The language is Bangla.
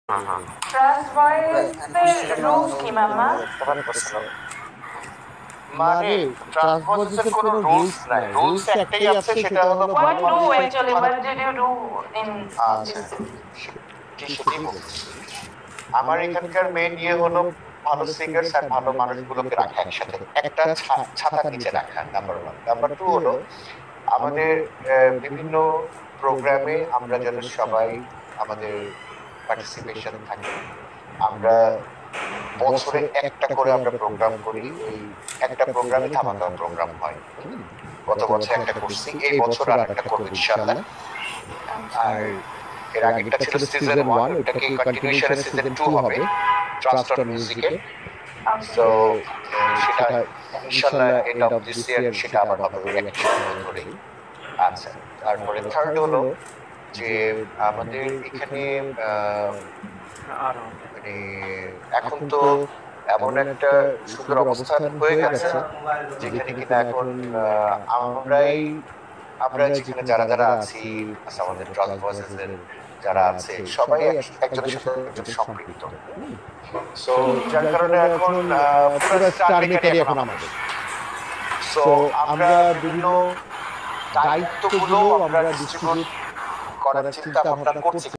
ট্রাস্ট ভয়েসের রুলস কি মামা? মানে ট্রান্সপোজিশন কোনো রুলস নাই, রুলস একটাই আছে, সেটা হলো What ভালো do মানুষের সাথে actually? খারাপ। What did you do in আচ্ছা, this? সেটাই বলছি। আমার এখানকার মেন ইয়ে হলো ভালো সিঙ্গার্স আর ভালো মানুষগুলোকে রাখা একসাথে, একটা ছাতার নিচে রাখা, নাম্বার ওয়ান। নাম্বার টু হলো আমাদের বিভিন্ন প্রোগ্রামে আমরা যেন সবাই আমাদের পার্টিসিপেশন থাকে। আমরা বছরে একটা করে আমরা প্রোগ্রাম করি, ওই একটা প্রোগ্রামে ধামাকা প্রোগ্রাম হয়। গত বছর একটা করছি, এই বছর আর একটা করবো ইনশাআল্লাহ। আর এর আগেরটা ছিল সিজন 1, ওটাকে কন্টিনিউশনে সিজন 2 হবে ট্রাস্ট অন মিউজিকে। সো সেটা ইনশাআল্লাহ এন্ড অফ দিস ইয়ার সেটা আবার হবে ওই একই সপ্তাহ ধরেই। আচ্ছা, তারপরে থার্ড হলো যে আমাদের এখানে মানে এখন তো এমন একটা সুন্দর অবস্থান হয়ে গেছে যেখানে কিনা এখন আমরাই আমরা যেখানে যারা যারা আছি, আমাদের ট্রাস্ট ভয়েসেসের যারা আছে সবাই একজনের সাথে একজন সম্পৃক্ত। সো যার কারণে এখন পুরো স্টার মেকারই এখন আমাদের। সো আমরা বিভিন্ন দায়িত্বগুলো আমরা ডিস্ট্রিবিউট করার চিন্তা ভাবনা করছি।